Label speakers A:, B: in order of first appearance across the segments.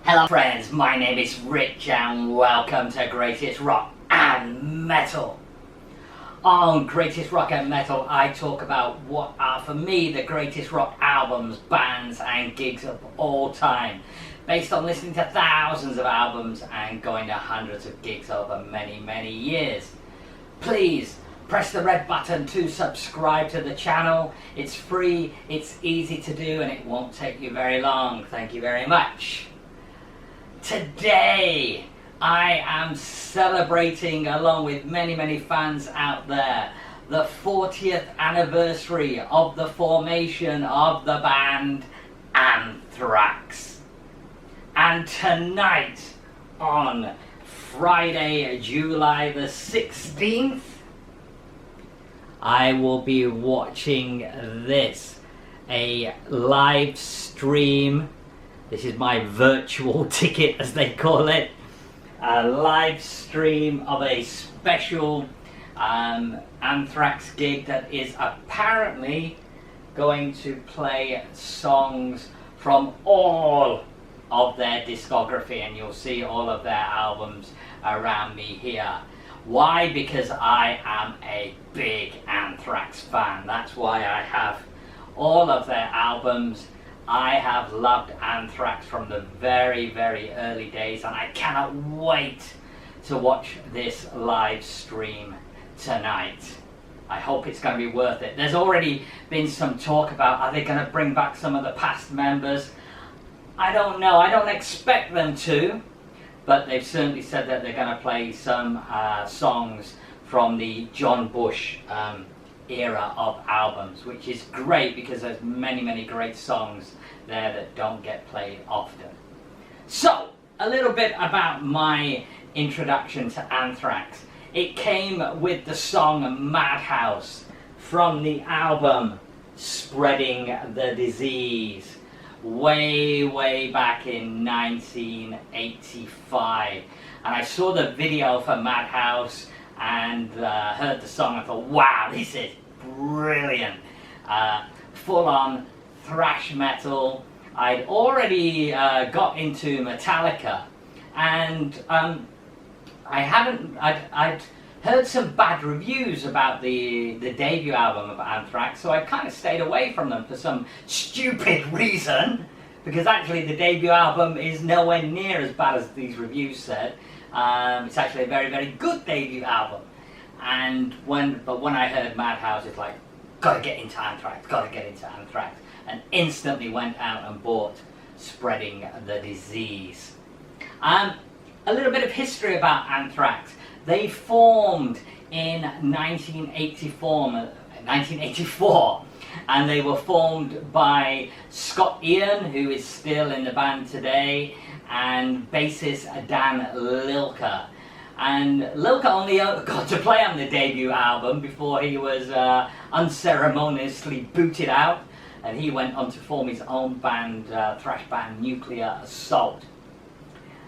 A: Hello friends, my name is Rich and welcome to Greatest Rock and Metal. On Greatest Rock and Metal I talk about what are for me the greatest rock albums, bands and gigs of all time, based on listening to thousands of albums and going to hundreds of gigs over many years. Please press the red button to subscribe to the channel. It's free, it's easy to do and it won't take you very long. Thank you very much. Today I am celebrating, along with many fans out there, the 40th anniversary of the formation of the band Anthrax. And tonight, on Friday, July the 16th, I will be watching this, a live stream. This is my virtual ticket, as they call it. A live stream of a special Anthrax gig that is apparently going to play songs from all of their discography, and you'll see all of their albums around me here. Why? Because I am a big Anthrax fan. That's why I have all of their albums. I have loved Anthrax from the very early days, and I cannot wait to watch this live stream tonight. I hope it's going to be worth it. There's already been some talk about, are they going to bring back some of the past members? I don't know. I don't expect them to, but they've certainly said that they're going to play some songs from the John Bush era of albums, which is great because there's many great songs there that don't get played often. So, a little bit about my introduction to Anthrax. It came with the song Madhouse from the album Spreading the Disease, way back in 1985. And I saw the video for Madhouse and heard the song. I thought, wow, this is brilliant. Full-on thrash metal. I'd already got into Metallica, and I'd heard some bad reviews about the debut album of Anthrax, so I kind of stayed away from them for some stupid reason, because actually the debut album is nowhere near as bad as these reviews said. It's actually a very good debut album. And when I heard Madhouse, it's like, gotta get into Anthrax, and instantly went out and bought Spreading the Disease. A little bit of history about Anthrax. They formed in 1984, and they were formed by Scott Ian, who is still in the band today, and bassist Dan Lilker. And Lilker only got to play on the debut album before he was unceremoniously booted out, and he went on to form his own band, thrash band Nuclear Assault.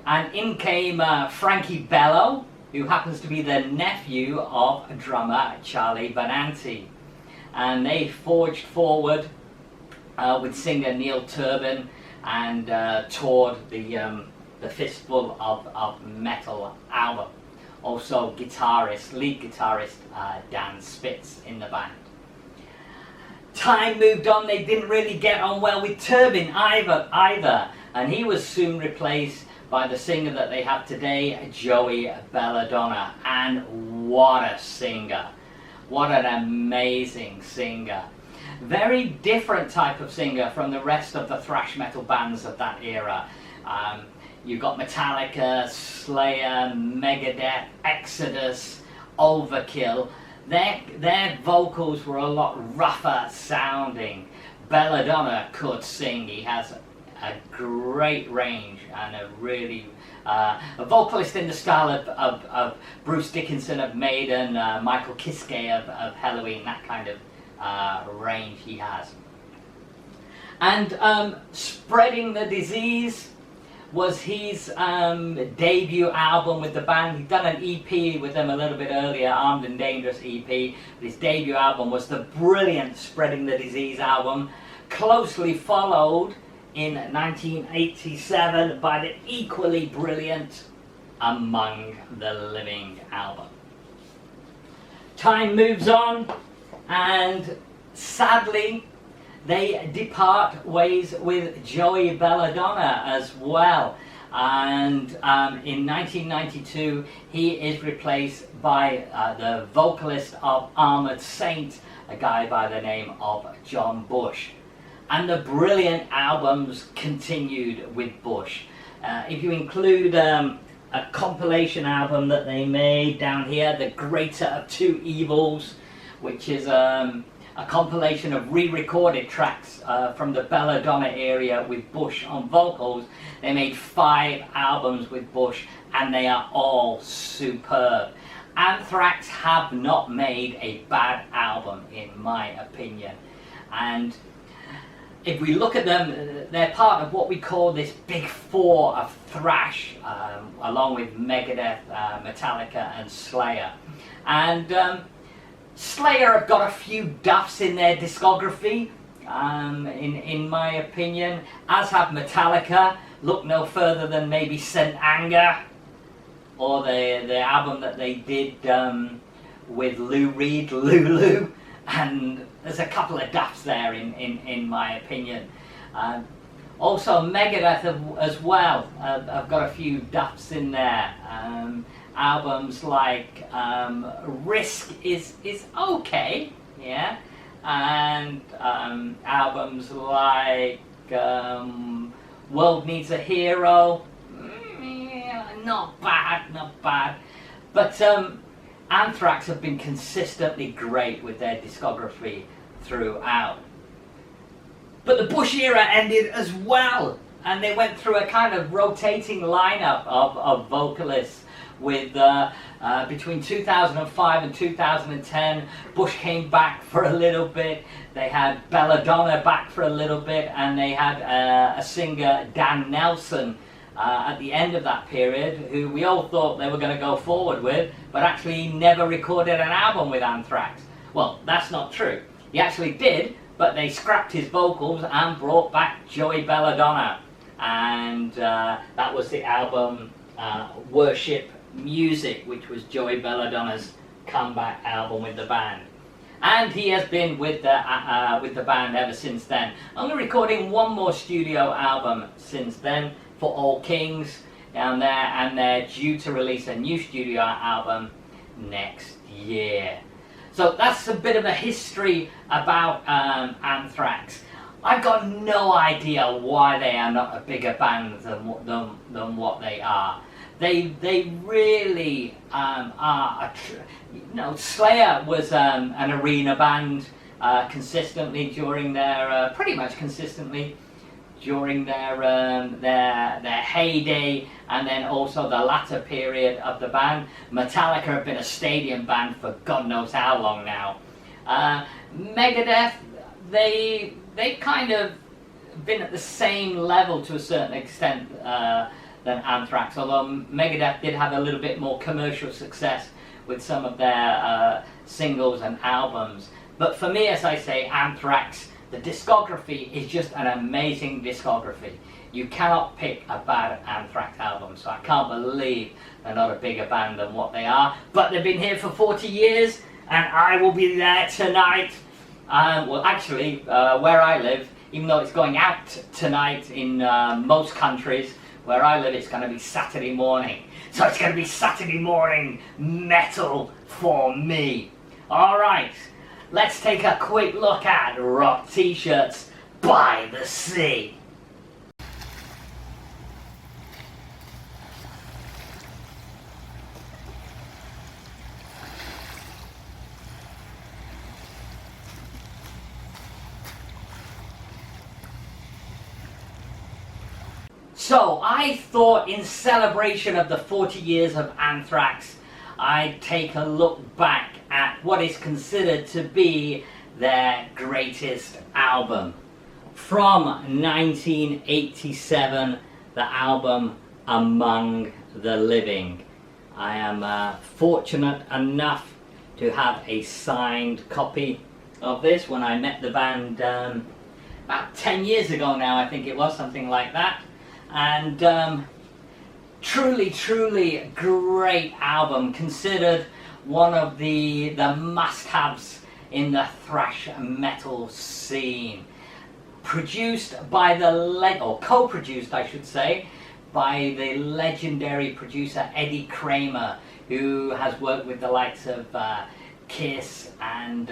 A: And in came Frankie Bello, who happens to be the nephew of drummer Charlie Benanti. And they forged forward with singer Neil Turbin and toured the Fistful of Metal album. Also lead guitarist Dan Spitz in the band. Time moved on. They didn't really get on well with Turbin either, and he was soon replaced by the singer that they have today, Joey Belladonna. And what a singer. What an amazing singer. Very different type of singer from the rest of the thrash metal bands of that era. You've got Metallica, Slayer, Megadeth, Exodus, Overkill. Their vocals were a lot rougher sounding. Belladonna could sing. He has a great range and a really a vocalist in the style of Bruce Dickinson of Maiden, Michael Kiske of Helloween, that kind of range he has. And Spreading the Disease was his debut album with the band. He'd done an EP with them a little bit earlier, Armed and Dangerous EP. His debut album was the brilliant Spreading the Disease album, closely followed in 1987 by the equally brilliant Among the Living album. Time moves on, and sadly they depart ways with Joey Belladonna as well. And in 1992 he is replaced by the vocalist of Armored Saint, a guy by the name of John Bush. And the brilliant albums continued with Bush. If you include a compilation album that they made down here, The Greater of Two Evils, which is a compilation of re-recorded tracks from the Belladonna area with Bush on vocals. They made 5 albums with Bush, and they are all superb. Anthrax have not made a bad album, in my opinion. And if we look at them, they're part of what we call this big 4 of thrash, along with Megadeth, Metallica and Slayer. And Slayer have got a few duffs in their discography, in my opinion, as have Metallica. Look no further than maybe St. Anger, or the album that they did with Lou Reed, Lulu, and there's a couple of duffs there in my opinion. Also Megadeth as well, I've got a few duffs in there. Albums like Risk is okay, yeah, and albums like World Needs a Hero, not bad, but Anthrax have been consistently great with their discography throughout. But the Bush era ended as well, and they went through a kind of rotating lineup of vocalists. With between 2005 and 2010, Bush came back for a little bit. They had Belladonna back for a little bit, and they had a singer, Dan Nelson, at the end of that period, who we all thought they were going to go forward with, but actually never recorded an album with Anthrax. Well, that's not true. He actually did, but they scrapped his vocals and brought back Joey Belladonna, and that was the album Worship Music, which was Joey Belladonna's comeback album with the band. And he has been with the band ever since then, only recording one more studio album since then for All Kings down there, and they're due to release a new studio album next year. So that's a bit of a history about Anthrax. I've got no idea why they are not a bigger band than what they are. They really are. Slayer was an arena band consistently during their pretty much consistently during their heyday, and then also the latter period of the band. Metallica have been a stadium band for God knows how long now. Megadeth, they've kind of been at the same level to a certain extent than Anthrax, although Megadeth did have a little bit more commercial success with some of their singles and albums. But for me, as I say, Anthrax, the discography is just an amazing discography. You cannot pick a bad Anthrax album, so I can't believe they're not a bigger band than what they are. But they've been here for 40 years, and I will be there tonight. Well, actually, where I live, even though it's going out tonight in most countries, where I live, it's going to be Saturday morning. So it's going to be Saturday morning metal for me. Alright, let's take a quick look at Rock T-shirts by the Sea. So I thought, in celebration of the 40 years of Anthrax, I'd take a look back at what is considered to be their greatest album. From 1987, the album Among the Living. I am fortunate enough to have a signed copy of this. When I met the band about 10 years ago now, I think it was, something like that. And truly, truly great album, considered one of the must-haves in the thrash metal scene. Produced by or co-produced I should say, by the legendary producer Eddie Kramer, who has worked with the likes of Kiss and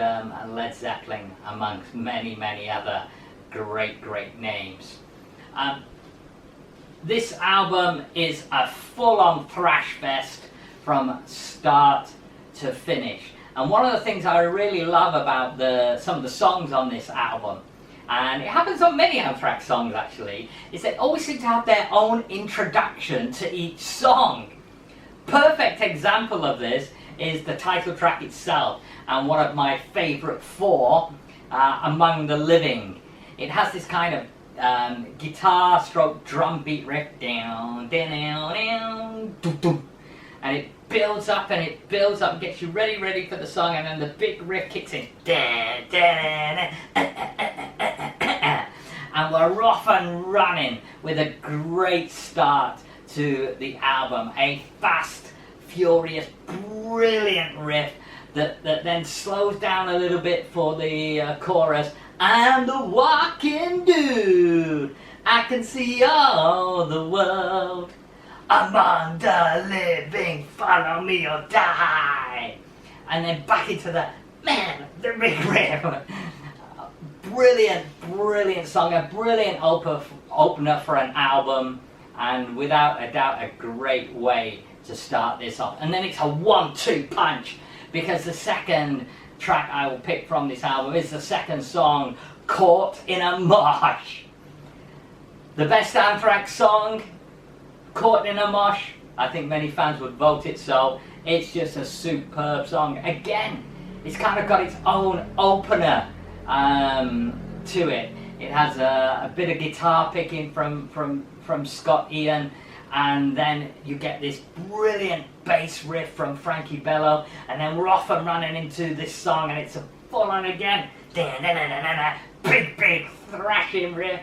A: Led Zeppelin, amongst many, many other great, great names. This album is a full-on thrash fest from start to finish. And one of the things I really love about some of the songs on this album, and it happens on many Anthrax songs actually, is they always seem to have their own introduction to each song. Perfect example of this is the title track itself, and one of my favourite four, Among the Living. It has this kind of guitar stroke drum beat riff, down, down, down, down, down, and it builds up and it builds up, gets you ready for the song, and then the big riff kicks in, and we're off and running with a great start to the album. A fast, furious, brilliant riff that then slows down a little bit for the chorus. I'm the walking dude, I can see all the world. Among the living, follow me or die. And then back into the big riff. Brilliant, brilliant song, a brilliant opener for an album, and without a doubt a great way to start this off. And then it's a 1-2 punch, because the second track I will pick from this album is the second song, Caught in a Mosh. The best Anthrax song, Caught in a Mosh. I think many fans would vote it so. It's just a superb song. Again, it's kind of got its own opener to it. It has a bit of guitar picking from Scott Ian, and then you get this brilliant bass riff from Frankie Bello, and then we're off and running into this song, and it's a full on again, big thrashing riff,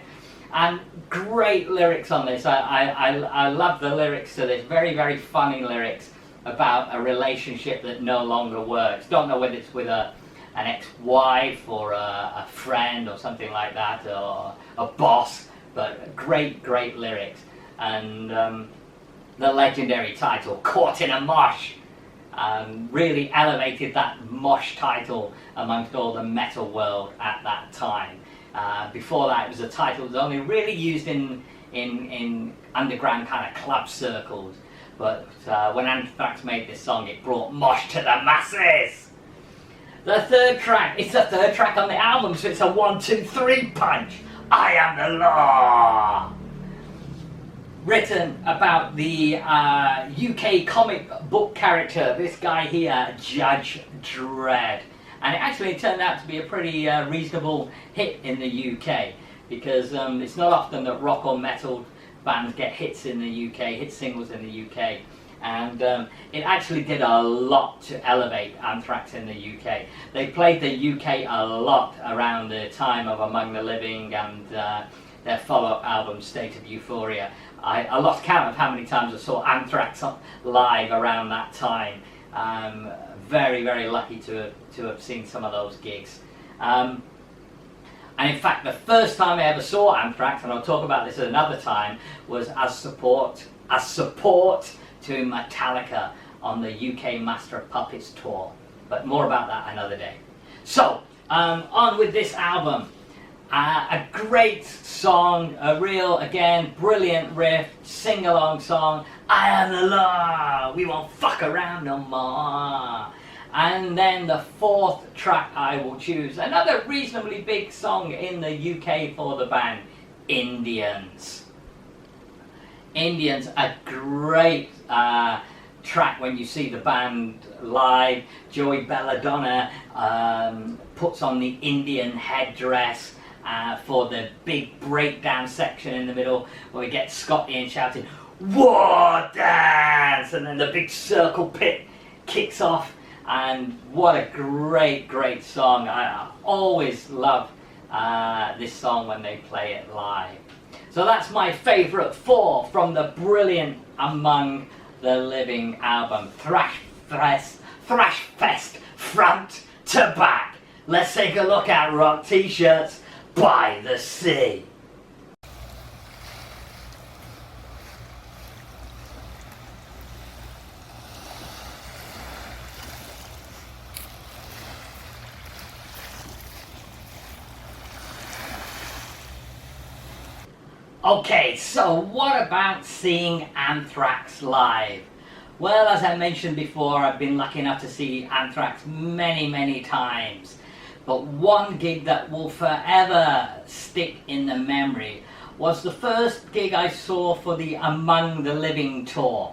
A: and great lyrics on this. I love the lyrics to this. Very, very funny lyrics about a relationship that no longer works. Don't know whether it's with an ex-wife or a friend or something like that, or a boss, but great lyrics. And the legendary title, Caught in a Mosh, really elevated that mosh title amongst all the metal world at that time. Before that, it was a title that was only really used in underground kind of club circles. But when Anthrax made this song, it brought mosh to the masses. The third track, it's the third track on the album, so it's a 1-2-3 punch. I Am the Law. Written about the UK comic book character, this guy here, Judge Dredd. And it actually turned out to be a pretty reasonable hit in the UK, because it's not often that rock or metal bands get hits in the UK, hit singles in the UK. And it actually did a lot to elevate Anthrax in the UK. They played the UK a lot around the time of Among the Living and their follow-up album, State of Euphoria. I lost count of how many times I saw Anthrax live around that time. Very, very lucky to have seen some of those gigs. And in fact, the first time I ever saw Anthrax, and I'll talk about this at another time, was as support to Metallica on the UK Master of Puppets tour. But more about that another day. So, on with this album. A great song, a real, again, brilliant riff, sing-along song. I am the law, we won't fuck around no more. And then the fourth track I will choose, another reasonably big song in the UK for the band, Indians. Indians, a great track when you see the band live. Joey Belladonna puts on the Indian headdress for the big breakdown section in the middle, where we get Scott Ian shouting, "War dance!" and then the big circle pit kicks off, and what a great song. I always love this song when they play it live. So that's my favourite 4 from the brilliant Among the Living album, Thrash Fest, front to back. Let's take a look at Rock T-shirts by the sea. Okay, so what about seeing Anthrax live? Well, as I mentioned before, I've been lucky enough to see Anthrax many times. But one gig that will forever stick in the memory was the first gig I saw for the Among the Living tour.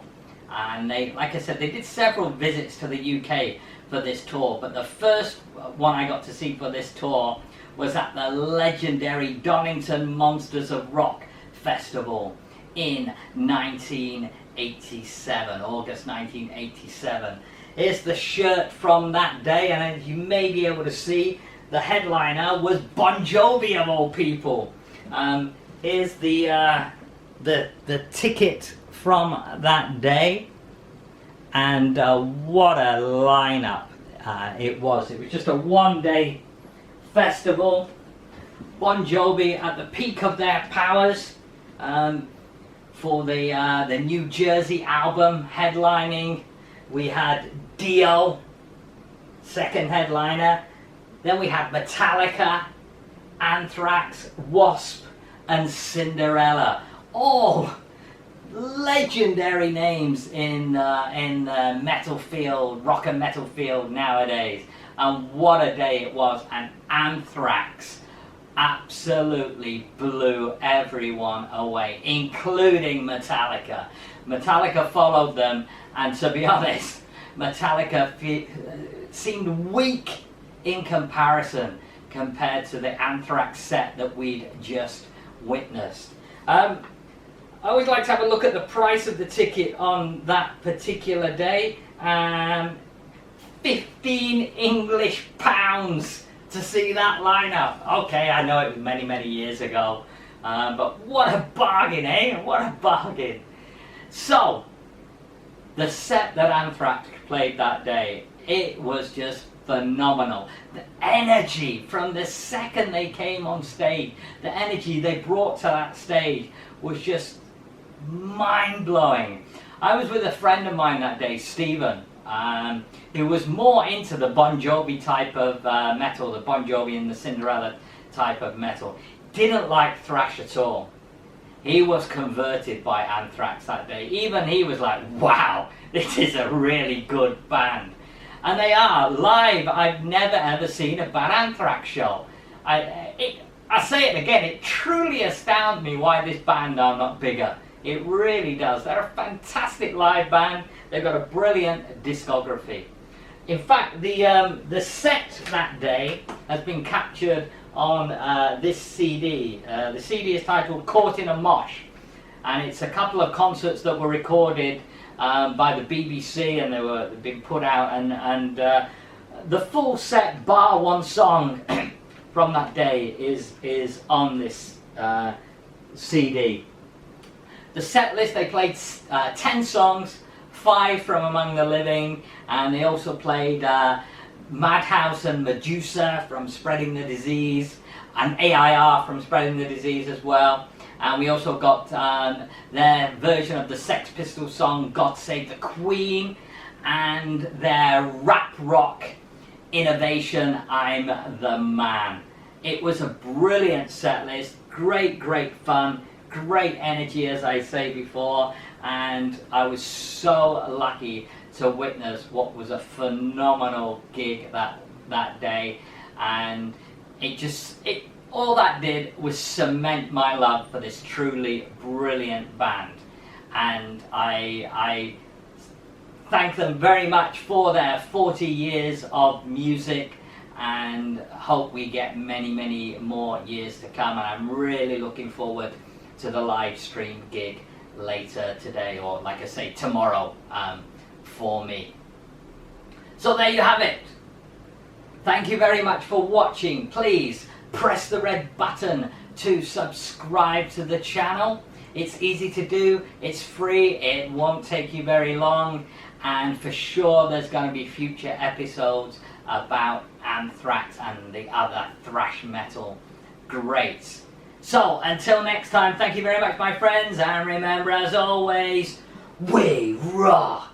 A: And they, like I said, they did several visits to the UK for this tour, but the first one I got to see for this tour was at the legendary Donington Monsters of Rock Festival in 1987, August 1987. Here's the shirt from that day, and as you may be able to see, the headliner was Bon Jovi of all people. Here's the ticket from that day, and what a lineup it was. It was just a one-day festival. Bon Jovi at the peak of their powers. For the New Jersey album headlining, we had Dio, second headliner. Then we had Metallica, Anthrax, Wasp, and Cinderella. All legendary names in metal field, rock and metal field nowadays. And what a day it was! And Anthrax absolutely blew everyone away, including Metallica. Metallica followed them, and to be honest, Metallica seemed weak in comparison compared to the Anthrax set that we'd just witnessed. I always like to have a look at the price of the ticket on that particular day. 15 English pounds to see that lineup. Okay, I know it was many years ago, but what a bargain, eh? What a bargain. So, the set that Anthrax played that day, it was just phenomenal. The energy from the second they came on stage, the energy they brought to that stage was just mind-blowing. I was with a friend of mine that day, Stephen, who was more into the Bon Jovi type of metal, the Bon Jovi and the Cinderella type of metal. Didn't like thrash at all. He was converted by Anthrax that day. Even he was like, wow, this is a really good band. And they are live. I've never ever seen a bad Anthrax show. I say it again, it truly astounds me why this band are not bigger. It really does. They're a fantastic live band. They've got a brilliant discography. In fact, the set that day has been captured on this CD. The CD is titled Caught in a Mosh, and it's a couple of concerts that were recorded by the BBC, and they were being put out, and the full set bar one song from that day is on this CD. The set list, they played 10 songs, 5 from Among the Living, and they also played Madhouse and Medusa from Spreading the Disease, and AIR from Spreading the Disease as well. And we also got their version of the Sex Pistols song God Save the Queen, and their rap rock innovation, I'm the Man. It was a brilliant set list, great fun, great energy, as I say before, and I was so lucky to witness what was a phenomenal gig that day. And all that did was cement my love for this truly brilliant band, and I thank them very much for their 40 years of music, and hope we get many more years to come. And I'm really looking forward to the live stream gig later today, or like I say, tomorrow, for me. So there you have it. Thank you very much for watching. Please press the red button to subscribe to the channel. It's easy to do, it's free, it won't take you very long, and for sure there's going to be future episodes about Anthrax and the other thrash metal greats. So until next time, thank you very much my friends, and remember as always, we rock!